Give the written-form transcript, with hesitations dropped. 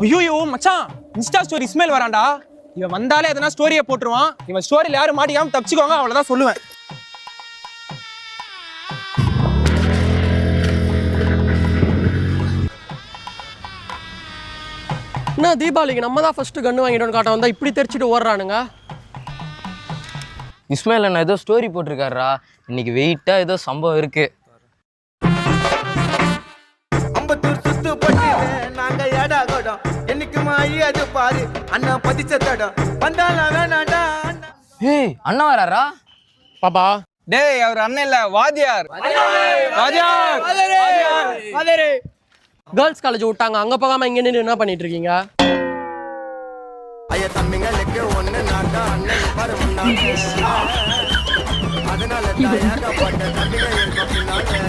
ஐயோ மச்சான், Insta story Ismail வரான்டா. இவன் வந்தாலே எதனா ஸ்டோரியை போட்டுருவான். இவன் ஸ்டோரியில் யாரும் மாட்டிக்காம தப்பிச்சுக்கோங்க, அவ்வளோதான் சொல்லுவேன். என்ன தீபாவளிக்கு நம்ம தான் ஃபர்ஸ்ட் கன்று வாங்கிட்டோன்னு காட்ட வந்தா இப்படி தெரிச்சுட்டு ஓடுறானுங்க. இஸ்மாயில் அண்ணா ஏதோ ஸ்டோரி போட்டிருக்காருடா. இன்னைக்கு வெயிட்டா ஏதோ சம்பவம் இருக்கு. அம்பத்தூர் சுத்து பட்டி நாங்க ஏடா கோடம் என்னைக்கு மாயி அது பாரு அண்ணா பதிச்ச தடம் வந்தால வேணாண்டா. ஏய் அண்ணா வராரா? பாப்பா டேய், அவர் அண்ணன் இல்ல, வாத்தியார். கேர்ள்ஸ் காலேஜ் விட்டாங்க, அங்க போகாம இங்க நின்று என்ன பண்ணிட்டு இருக்கீங்க? ஐயா தம்பிங்களுக்கு ஒண்ணு நாட்டா அண்ணன் பாரு முன்னாடி அதனால ஏகப்பட்ட தம்பிங்க இருக்க பின்னாடி